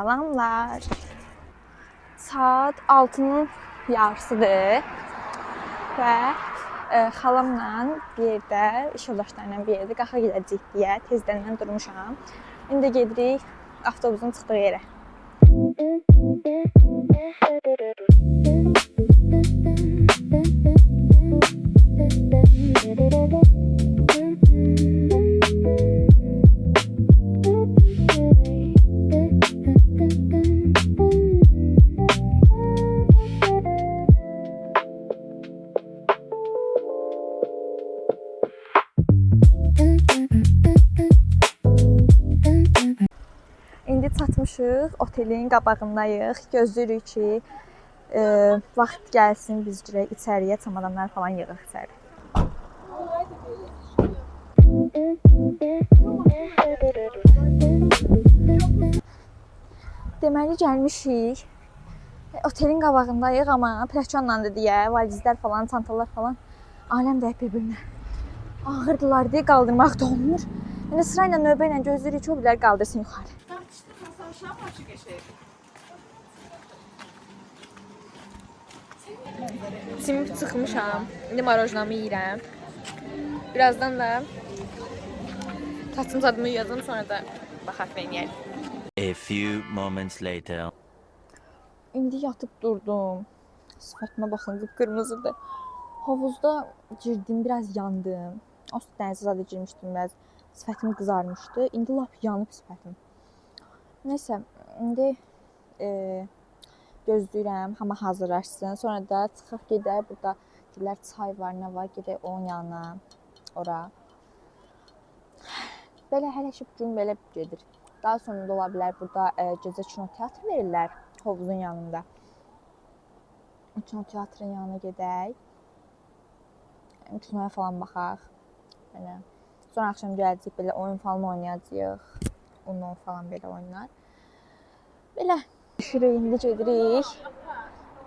Salamlar. Saat 6-nın yarısıdır və xalamla bir yerdə, iş yoldaşlarıyla bir yerdə qaxa gedəcəyik deyə tezdəndən durmuşam. İndi gedirik avtobusun çıxdığı yerə. İndi çatmışıq, otelin qabağındayıq. Gözləyirik ki, vaxt gəlsin biz girək içəriyə, çamadanlar falan yığıq içəri. Deməli gəlmişik. Otelin qabağındayıq, amma pləkanla da deyə, valizlər falan, çantalar falan aləm dəyib bir-birinə. Ağırdılar deyə qaldırmaq da olmur. İndi sırayla növbə ilə gözləyirik ki, o bilər qaldırsın yuxarı. Simib çıxmışam. İndi marojnamı yeyirəm. Birazdan da taçım zadımı yuyacam, sonra da baxaq neyniyək. A few moments later. İndi yatıb durdum. Sifətimə baxın, qıpqırmızıdır. Hovuzda girdim, biraz yandım. O dənizə zadə girmişdim, biraz sifətim qızarmışdı. İndi lap yanıb sifətim. Nəysə, indi gözləyirəm, hamı hazırlaşsın. Sonra da çıxaq gedək, burada gələr çay var, nə var, gedək onun yanına, ora. Belə hələ ki bu gün belə gedir. Daha sonra da ola bilər burada gecə kino teatr verirlər hovuzun yanında. Kino teatrın yanına gedək. Kinoya falan baxaq. Belə. Sonra axşam gələcək, belə oyun falan oynayacağıq. Uno falan belə oyunlar. Belə. Düşürük, indi gedirik.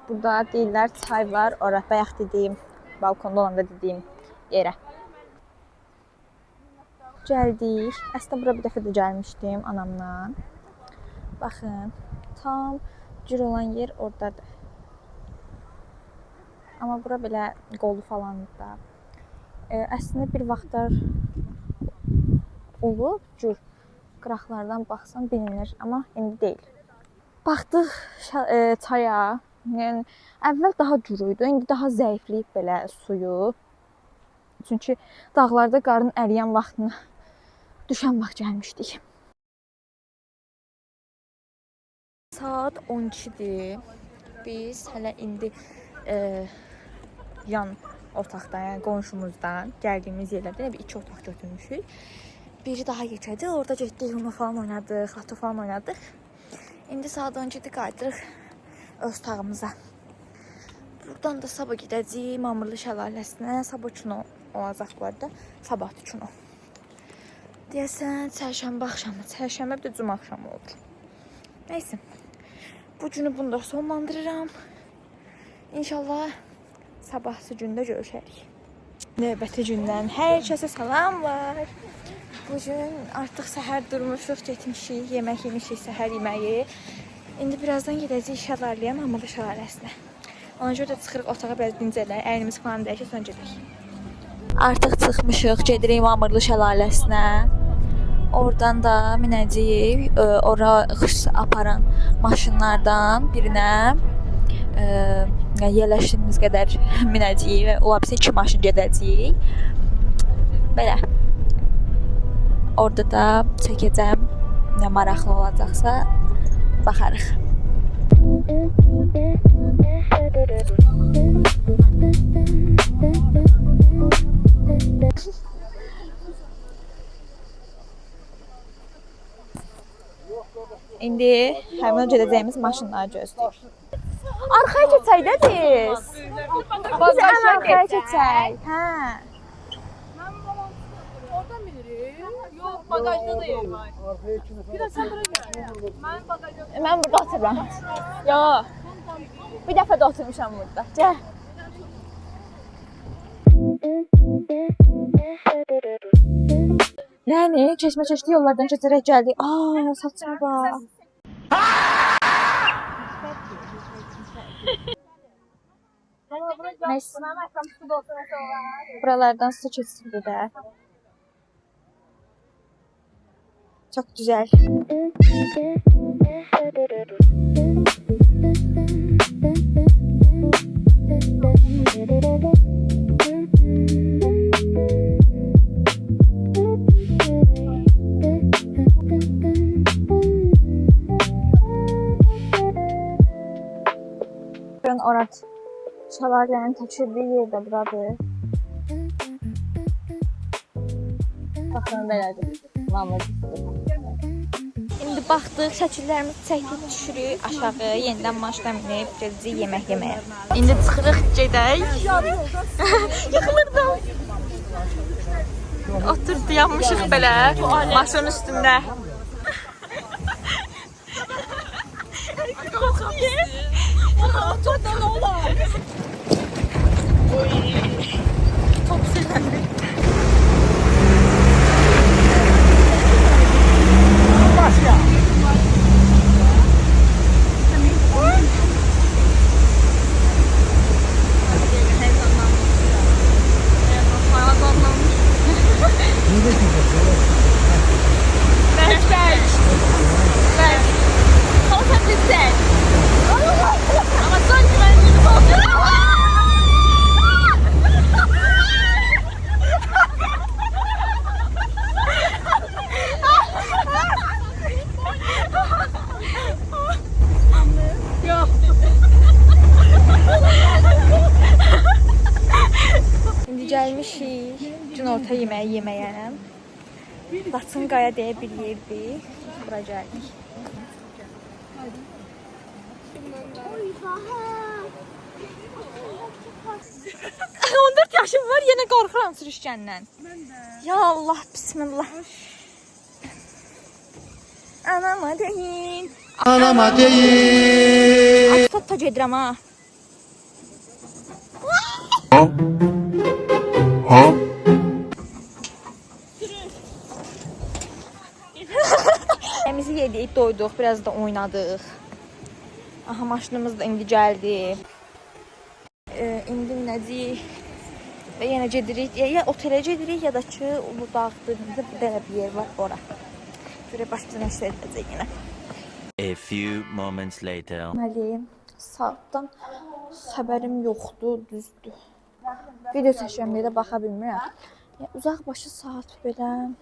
Burada deyirlər çay var, ora bayaq dediyim, balkonda olanda dediyim yerə. Gəldik. Əslində bura bir dəfə də gəlmişdim anamla. Baxın, tam cür olan yer oradadır. Amma bura belə qolu falandır da. Əslində bir vaxtlar olub cür qıraqlardan baxsan bilinir, amma indi deyil. Baxdıq çaya. Yəni əvvəl daha cür idi, indi daha zəifləyib belə suyu. Çünki dağlarda qarın əriyən vaxtına düşən vaxt gəlmişdik. Saat 12-dir. Biz hələ indi yan otaqdan, yəni qonşumuzdan gəldiyimiz yerlərdə bir 2 otaq götürmüşük. Biri daha yekədir. Orada getdik, Uno falan oynadıq, Lato falan oynadıq. İndi saat 12-dir, qayıdırıq öz otağımıza. Buradan da sabah gedəcəyik Mamırlı şəlaləsinə. Sabah kino olacaq bu arada. Sabahdır kino. Deyəsən, çərşənbə axşamı, çərşənbə bir də cümə axşamı olur. Nəysə, bu günü bunda sonlandırıram. İnşallah sabahsı gündə görüşərik. Növbəti gündən hər kəsə salam var. Bugün artıq səhər durmuşuq, getmişik, yemək yemişik, səhər yeməyi. İndi birazdan gedəcəyik şəlaləyə, Mamırlı şəlaləsinə. Ona görə də çıxırıq otağa biraz dincələk, əynimiz falan dəyişək, sonra gedək. Artıq çıxmışıq, gedirik Mamırlı şəlaləsinə. Oradan da minəcəyik, ora aparan maşınlardan birinə yerləşdiyimiz qədər minəcəyik və ola bilsə 2 maşın gedəcəyik. Belə. Orada da çəkəcəm, nə maraqlı olacaqsa baxarıq. İndi həmin gedəcəyimiz maşınları gözləyir. Arxaya keçək də biz. Biz ən arxaya keçək. Hə. Oradan bilirim. Yox, bagajda da yer var. Bir də sən bura gəl. Mən burada otururam. Yox. Bir dəfə də oturmuşam burada. Gəl. Yəni keçmə-keçdi yollardan keçərək gəldik. Saçma bax. Neyse. Buralardan su kesildi de. Çok güzel. Ben orat şalarların taşıdığı yerde buradır. Baxın belədir. Mamacı. İndi baxdıq, şəkillərimizi çəkdik, düşürük aşağı, yenidən maşına minib, gedəcəyik yemək yeməyə. İndi çıxırıq, gedək. Yıxılırdım. Oturdu, yanmışıq belə, maşının üstündə. Oturdan olar. Top sürüldü. İndi gəlmişik günorta yeməyi yeməyə. Laçın Qaya deyə bir yerdir. Bura gəldik. 14 yaşım var, yenə qorxuram sürüşkəndən. Mən də. Ya Allah, bismillah. Anama deyin. Anama deyin. Atsa gedirəm ha. Ha? Yeməğimizi yedik, doyduq, biraz da oynadıq. Aha, maşınımız da indi gəldi. İndi nədir? Və yenə gedirik, ya otelə gedirik, ya da ki, Uludağdır, belə bir yer var, ora. Görək başqa nə şey edəcək yenə. A few moments later. Deməli, saatdan xəbərim yoxdur, düzdür. Video çəkirəm deyə də baxa bilmirəm. Uzaq başı saat belə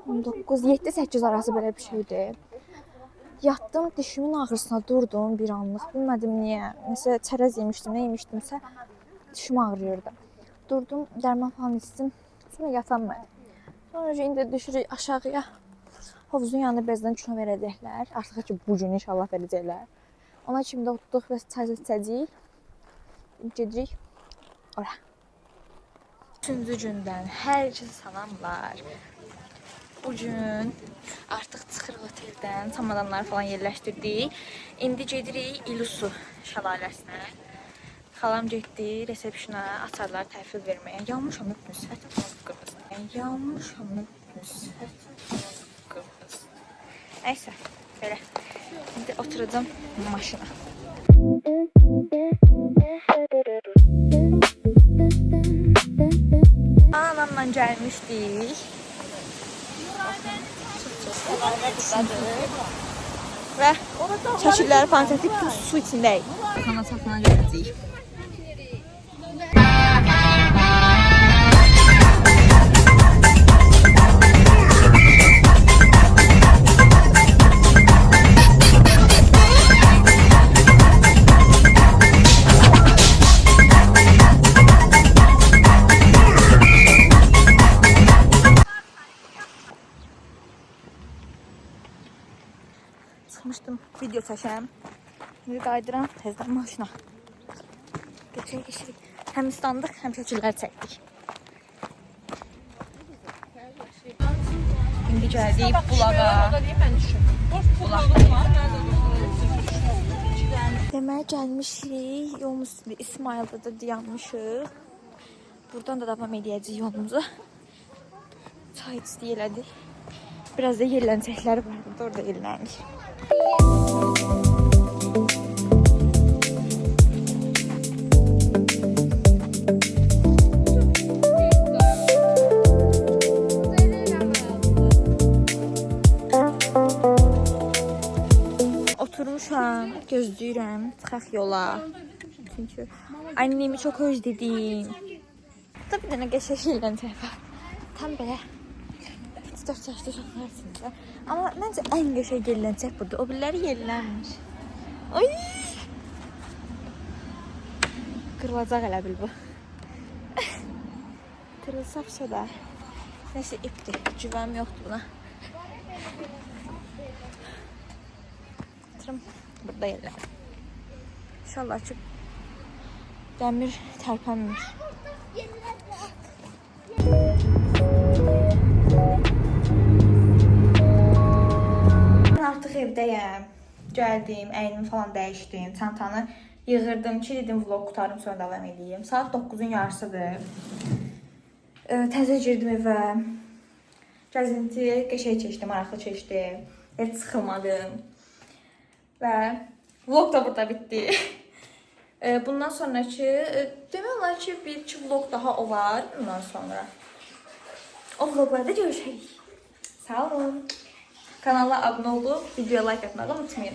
19, 7-8 arası belə bir şeydir. Yatdım, dişimin ağrısına durdum bir anlıq. Bilmədim niyə. Məsələn, çərəz yemişdim, nə yemişdimsə dişim ağrıyırdı. Durdum, dərman falan içdim. Sonra yatanmadım. Sonra indi düşürük aşağıya. Hovuzun yanında birazdan kino verəcəklər. Artıq ki, bu gün inşallah verəcəklər. Ona kimi də otduq və çay içəcəyik. Gedirik ora. 3-cü gündən hər kəsə salamlar. Bugün artıq çıxırıq oteldən, çamadanları falan yerləşdirdik. İndi gedirik İlusu şəlaləsinə. Xalam getdi resepsiyona açarlar təhvil verməyə. Yanmışam öpdüm, sifətim qırmızı. Yanmışam öpdüm, sifətim qırmızı. Nəysə, belə. İndi oturacam maşına. Anamla gəlmişdik. Və şəkilləri falan çəkib su içindəyik. Kana çatına gələcəyik. Çıxmışdım video çəkəm. İndi qaydıram tezdən maşına. Geçirik. Həm istandıq, həm şəkillər çəkdik. İndi gəldik bulağa. Deməli gəlmişik. Yolumuz üstündə İsmail'da da dayanmışıq. Buradan da davam edəcəyik yolumuzu. Çay içdik elədik. Biraz da yerlənəcəkləri var burada, orada yerlənik. Oturmuşam, gözləyirəm, çıxaq yola. Çünki annemi çox özlədim. Da bir dənə qəşəng yerləncək var. Tam belə 3-4 yaşlı uşaqlar içində. Amma məncə ən qəşəng yerləncək budur. O biriləri yerlənmiş. Ay! Qırılacaq elə bil bu. Qırılsaqsa da. Nəsə ipdir, güvəm yoxdur buna. Burada yerler. İnşallah açıp demir tərpənmir. Ben artıq evdəyəm. Gəldim, əynimi falan dəyişdim, çantanı yığırdım ki, dedim vlog qutarım, sonra davam edeyim. Saat 9-un yarısıdır. Təzə girdim evə. Gəzinti qəşəng keçdi, maraqlı keçdi. Heç sıxılmadım. Və vlog da burada bitdi. Bundan sonraki demək olar ki, bir-iki vlog daha olar bundan sonra. O vloglarda görüşərik. Sağ olun. Kanala abunə olub, videoya like atmağı unutmayın.